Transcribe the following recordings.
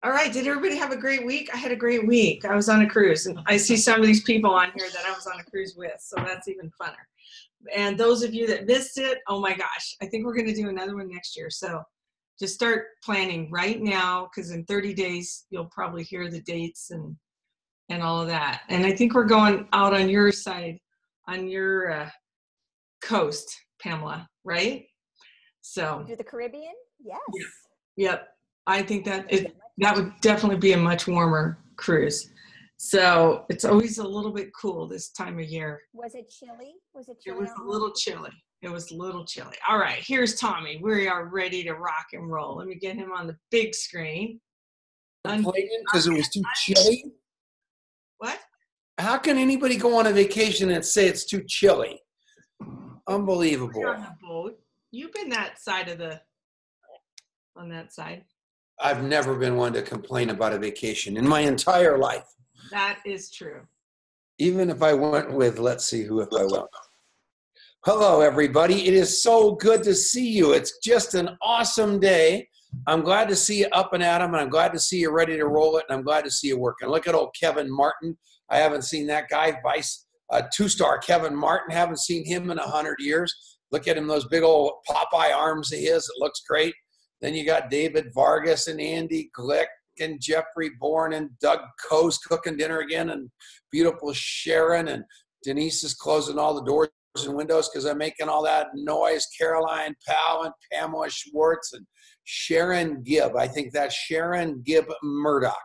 All right. Did everybody have a great week? I had a great week. I was on a cruise, and I see some of these people on here that I was on a cruise with, so that's even funner. And those of you that missed it, oh my gosh, I think we're going to do another one next year. So just start planning right now, because in 30 days, you'll probably hear the dates and all of that. And I think we're going out on your side, on your coast, Pamela, right? So do the Caribbean? Yes. Yep. I think that would definitely be a much warmer cruise. So it's always a little bit cool this time of year. Was it chilly? It was a little chilly. It was a little chilly. All right, here's Tommy. We are ready to rock and roll. Let me get him on the big screen. Complaining because it was too chilly? What? How can anybody go on a vacation and say it's too chilly? Unbelievable. You're on the boat. You've been on that side. I've never been one to complain about a vacation in my entire life. That is true. Even if I went with, let's see who if I went. Hello, everybody. It is so good to see you. It's just an awesome day. I'm glad to see you up and at 'em, and I'm glad to see you ready to roll it, and I'm glad to see you working. Look at old Kevin Martin. I haven't seen that guy, two-star Kevin Martin. Haven't seen him in 100 years. Look at him, those big old Popeye arms of his. It looks great. Then you got David Vargas and Andy Glick and Jeffrey Bourne and Doug Coase cooking dinner again, and beautiful Sharon, and Denise is closing all the doors and windows because I'm making all that noise. Caroline Powell and Pamela Schwartz and Sharon Gibb. I think that's Sharon Gibb Murdoch,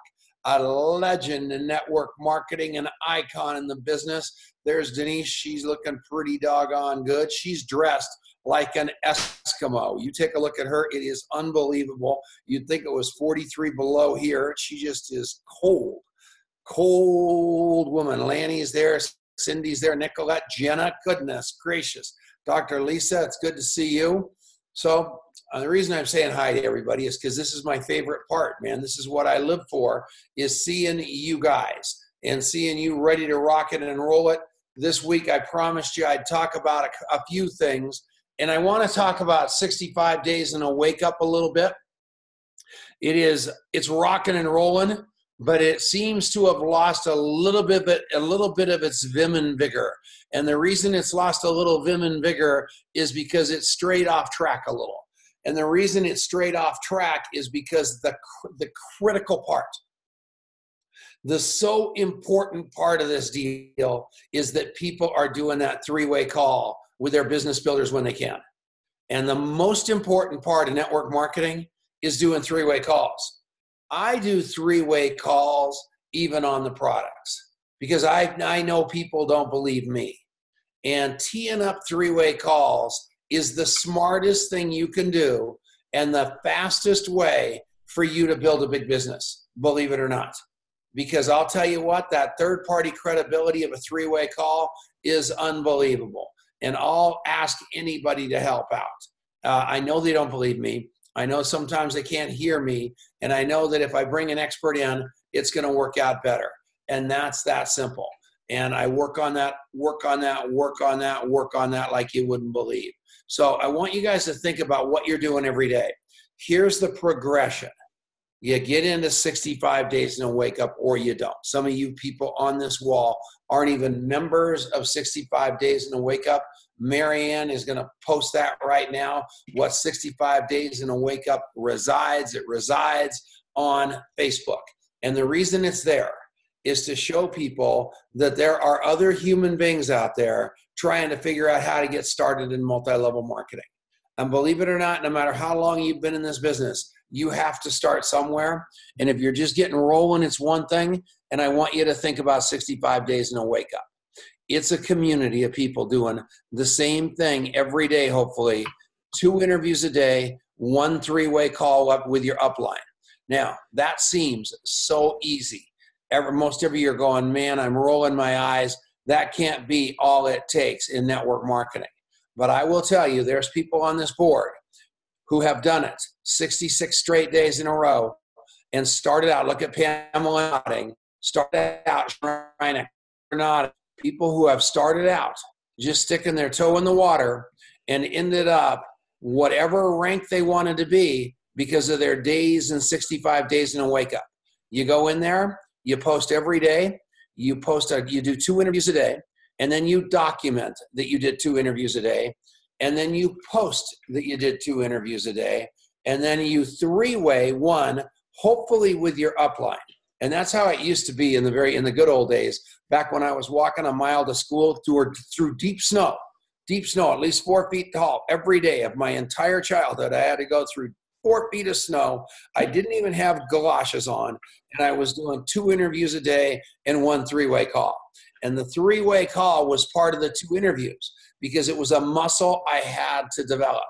a legend in network marketing, an icon in the business. There's Denise. She's looking pretty doggone good. She's dressed like an Eskimo. You take a look at her. It is unbelievable. You'd think it was 43 below here. She just is cold woman. Lanny's there. Cindy's there. Nicolette, Jenna, goodness gracious. Dr. Lisa, it's good to see you. So the reason I'm saying hi to everybody is because this is my favorite part, man. This is what I live for, is seeing you guys and seeing you ready to rock it and roll it. This week, I promised you I'd talk about a few things. And I want to talk about 65 days and a wake up a little bit. It's rocking and rolling, but it seems to have lost a little bit of its vim and vigor. And the reason it's lost a little vim and vigor is because it's strayed off track a little. And the reason it's strayed off track is because the critical part, the so important part of this deal is that people are doing that three-way call with their business builders when they can. And the most important part of network marketing is doing three-way calls. I do three-way calls even on the products because I know people don't believe me. And teeing up three-way calls is the smartest thing you can do and the fastest way for you to build a big business, believe it or not. Because I'll tell you what, that third-party credibility of a three-way call is unbelievable. And I'll ask anybody to help out. I know they don't believe me. I know sometimes they can't hear me. And I know that if I bring an expert in, it's going to work out better. And that's that simple. And I work on that like you wouldn't believe. So I want you guys to think about what you're doing every day. Here's the progression. You get into 65 days and a wake up, or you don't. Some of you people on this wall aren't even members of 65 days and a wake up. Marianne is going to post that right now. What 65 days and a wake up resides. It resides on Facebook. And the reason it's there is to show people that there are other human beings out there trying to figure out how to get started in multi-level marketing. And believe it or not, no matter how long you've been in this business, you have to start somewhere. And if you're just getting rolling, it's one thing. And I want you to think about 65 days and a wake up. It's a community of people doing the same thing every day, hopefully. 2 interviews a day, 1 three-way call up with your upline. Now, that seems so easy. Most of you are going, man, I'm rolling my eyes. That can't be all it takes in network marketing. But I will tell you, there's people on this board who have done it 66 straight days in a row and started out. Look at Pamela nodding. Started out, nodding. People who have started out just sticking their toe in the water and ended up whatever rank they wanted to be because of their days and 65 days in a wake up. You go in there, you post every day, you do 2 interviews a day, and then you document that you did 2 interviews a day, and then you post that you did 2 interviews a day, and then you 3-way one, hopefully with your upline. And that's how it used to be in the good old days, back when I was walking a mile to school through deep snow, at least 4 feet tall every day of my entire childhood. I had to go through 4 feet of snow. I didn't even have galoshes on, and I was doing 2 interviews a day and 1 3-way call. And the 3-way call was part of the 2 interviews because it was a muscle I had to develop.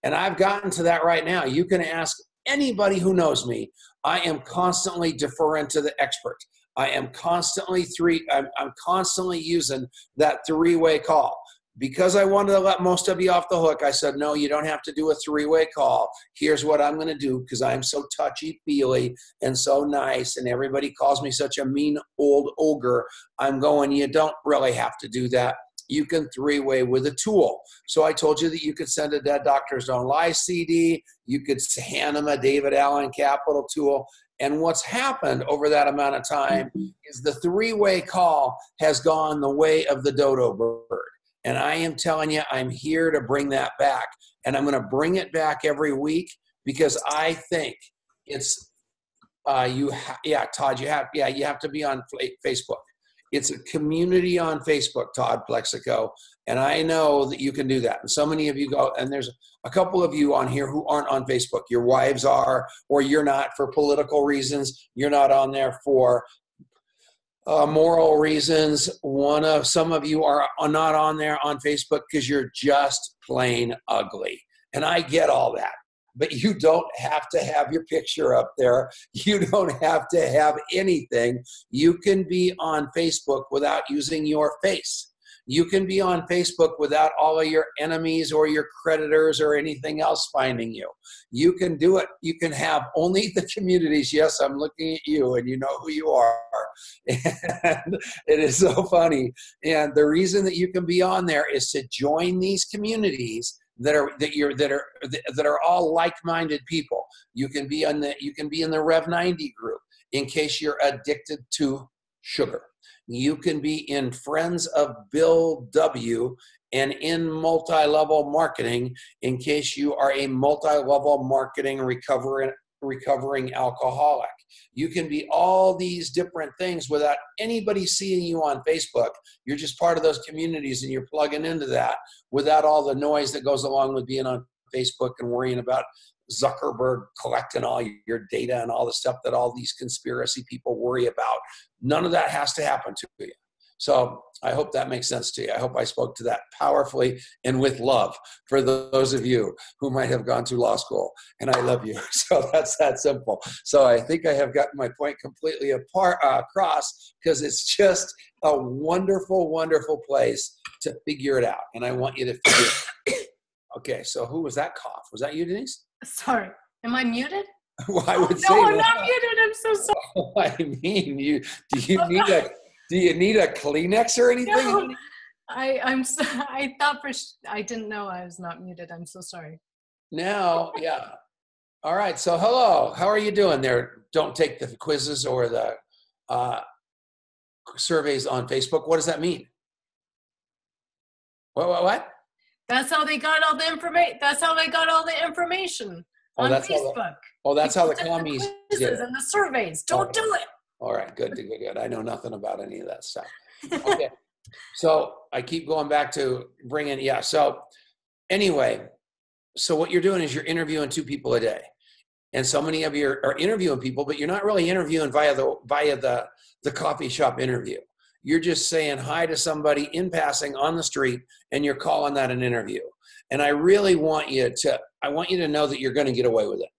And I've gotten to that right now. You can ask anybody who knows me. I am constantly deferring to the expert. I am constantly I'm constantly using that 3-way call. Because I wanted to let most of you off the hook, I said, no, you don't have to do a 3-way call. Here's what I'm going to do, because I'm so touchy-feely and so nice, and everybody calls me such a mean old ogre. I'm going, you don't really have to do that. You can 3-way with a tool. So I told you that you could send a Dead Doctors Don't Lie CD. You could hand them a David Allen Capital tool. And what's happened over that amount of time is the 3-way call has gone the way of the dodo bird. And I am telling you, I'm here to bring that back. And I'm going to bring it back every week because I think it's, Todd, you have to be on Facebook. It's a community on Facebook, Todd Plexico. And I know that you can do that. And so many of you go, and there's a couple of you on here who aren't on Facebook. Your wives are, or you're not for political reasons. You're not on there for moral reasons. Some of you are not on there on Facebook because you're just plain ugly. And I get all that. But you don't have to have your picture up there. You don't have to have anything. You can be on Facebook without using your face. You can be on Facebook without all of your enemies or your creditors or anything else finding you. You can do it. You can have only the communities. Yes, I'm looking at you and you know who you are. And it is so funny. And the reason that you can be on there is to join these communities that are all like-minded people. You can be in the Rev 90 group in case you're addicted to sugar. You can be in Friends of Bill W. and in multi-level marketing in case you are a multi-level marketing recovering alcoholic. You can be all these different things without anybody seeing you on Facebook. You're just part of those communities and you're plugging into that without all the noise that goes along with being on Facebook and worrying about Zuckerberg collecting all your data and all the stuff that all these conspiracy people worry about. None of that has to happen to you. So I hope that makes sense to you. I hope I spoke to that powerfully and with love for those of you who might have gone to law school, and I love you. So that's that simple. So I think I have gotten my point completely across because it's just a wonderful, wonderful place to figure it out. And I want you to figure it out. Okay, so who was that cough? Was that you, Denise? Sorry, am I muted? Well, I would say no, I'm not muted. I'm so sorry. I mean, do you need a Kleenex or anything? No, I thought I didn't know I was not muted. I'm so sorry. Now, yeah. All right. So, hello. How are you doing there? Don't take the quizzes or the surveys on Facebook. What does that mean? What? That's how they got all the information. That's how they got all the information on Facebook. That's how the commies did it. And the surveys. Don't do it. All right, good. I know nothing about any of that stuff. Okay, so I keep going back to so anyway, so what you're doing is you're interviewing 2 people a day. And so many of you are interviewing people, but you're not really interviewing via the coffee shop interview. You're just saying hi to somebody in passing on the street, and you're calling that an interview. And I really want you to know that you're going to get away with it.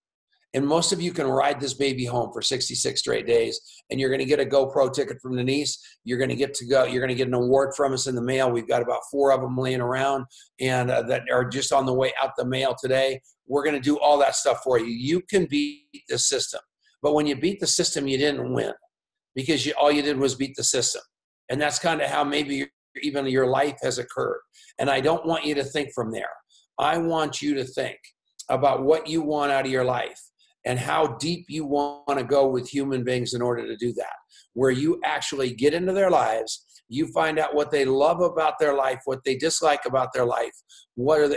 And most of you can ride this baby home for 66 straight days, and you're going to get a GoPro ticket from Denise. You're going to get to go. You're going to get an award from us in the mail. We've got about 4 of them laying around, and that are just on the way out the mail today. We're going to do all that stuff for you. You can beat the system, but when you beat the system, you didn't win because all you did was beat the system, and that's kind of how maybe even your life has occurred. And I don't want you to think from there. I want you to think about what you want out of your life. and how deep you want to go with human beings in order to do that, where you actually get into their lives. You find out what they love about their life, what they dislike about their life,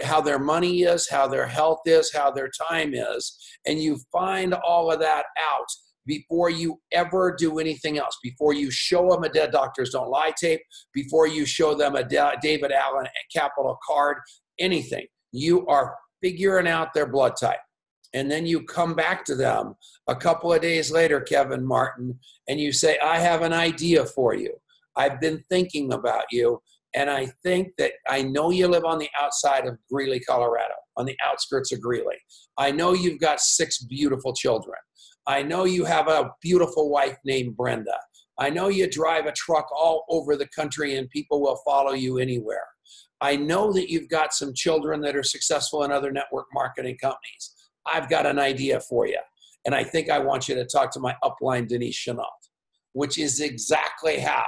how their money is, how their health is, how their time is, and you find all of that out before you ever do anything else, before you show them a Dead Doctors Don't Lie tape, before you show them a David Allen Capital card, anything. You are figuring out their blood type. And then you come back to them a couple of days later, Kevin Martin, and you say, I have an idea for you. I've been thinking about you, and I think that I know you live on the outside of Greeley, Colorado, on the outskirts of Greeley. I know you've got 6 beautiful children. I know you have a beautiful wife named Brenda. I know you drive a truck all over the country and people will follow you anywhere. I know that you've got some children that are successful in other network marketing companies. I've got an idea for you. And I think I want you to talk to my upline, Denise Chenault, which is exactly how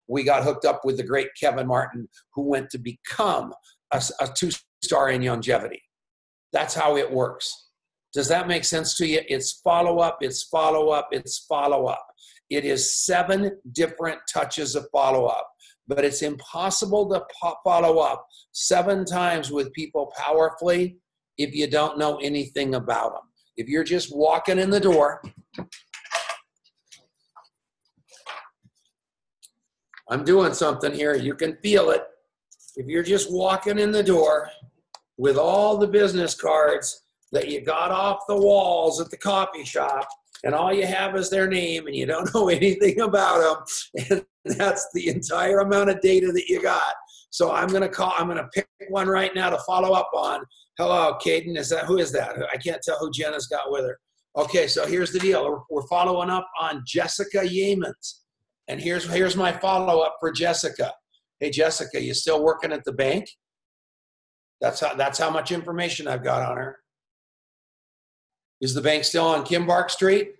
we got hooked up with the great Kevin Martin, who went to become a 2-star in longevity. That's how it works. Does that make sense to you? It's follow-up, it's follow-up, it's follow-up. It is 7 different touches of follow-up, but it's impossible to follow up 7 times with people powerfully if you don't know anything about them. If you're just walking in the door, I'm doing something here, you can feel it. If you're just walking in the door with all the business cards that you got off the walls at the coffee shop, and all you have is their name and you don't know anything about them, and that's the entire amount of data that you got. So I'm going to pick one right now to follow up on. Hello, Caden, who is that? I can't tell who Jenna's got with her. Okay, so here's the deal. We're following up on Jessica Yeamans. And here's my follow-up for Jessica. Hey, Jessica, you still working at the bank? That's how much information I've got on her. Is the bank still on Kimbark Street?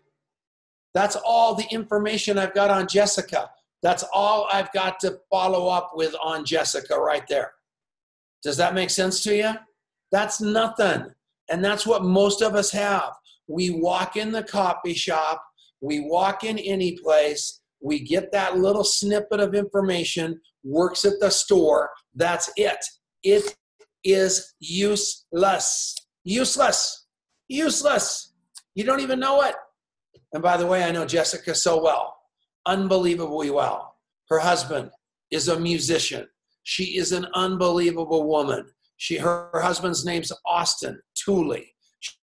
That's all the information I've got on Jessica. That's all I've got to follow up with on Jessica right there. Does that make sense to you? That's nothing. And that's what most of us have. We walk in the coffee shop, we walk in any place, we get that little snippet of information, works at the store, that's it. It is useless. Useless. Useless. You don't even know it. And by the way, I know Jessica so well, unbelievably well. Her husband is a musician. She is an unbelievable woman. Her husband's name's Austin Tooley.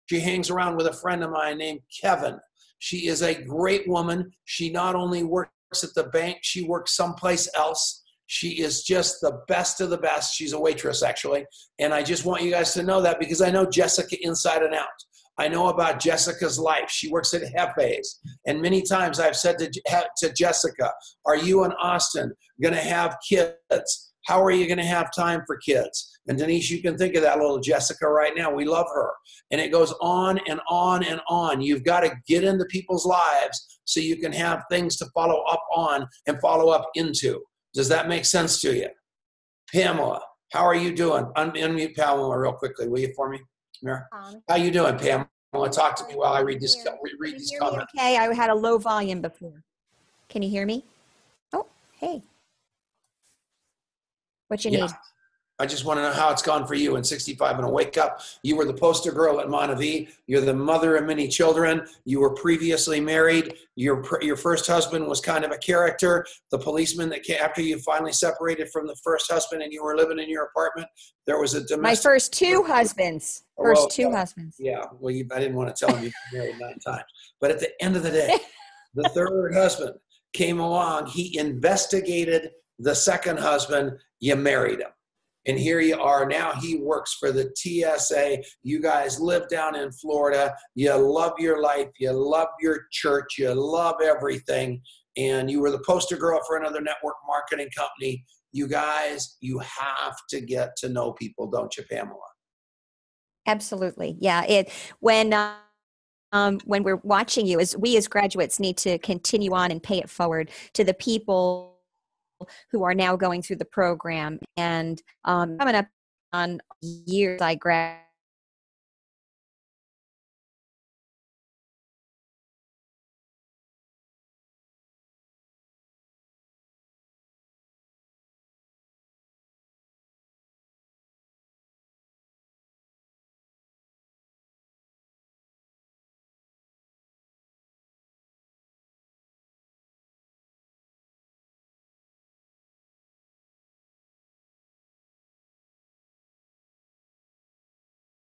She hangs around with a friend of mine named Kevin. She is a great woman. She not only works at the bank, she works someplace else. She is just the best of the best. She's a waitress, actually. And I just want you guys to know that because I know Jessica inside and out. I know about Jessica's life. She works at Hefe's. And many times I've said to Jessica, are you and Austin going to have kids? How are you going to have time for kids? And Denise, you can think of that little Jessica right now. We love her. And it goes on and on and on. You've got to get into people's lives so you can have things to follow up on and follow up into. Does that make sense to you? Pamela, how are you doing? Unmute Pamela real quickly, will you, for me? Mira? How you doing, Pamela? Talk to me while I read these comments. Okay, I had a low volume before. Can you hear me? Oh, hey. What you need? I just want to know how it's gone for you in 65 and a wake up. You were the poster girl at Montevideo. You're the mother of many children. You were previously married. Your first husband was kind of a character. The policeman that came after you finally separated from the first husband and you were living in your apartment, there was a domestic. My first 2 husbands. Two husbands. Yeah. Well, I didn't want to tell him you were married 9 times. But at the end of the day, the third husband came along. He investigated the second husband. You married him. And here you are now. He works for the TSA. You guys live down in Florida. You love your life. You love your church. You love everything. And you were the poster girl for another network marketing company. You guys, you have to get to know people, don't you, Pamela? Absolutely. Yeah. When we're watching you, we as graduates need to continue on and pay it forward to the people who are now going through the program. And coming up on years I graduated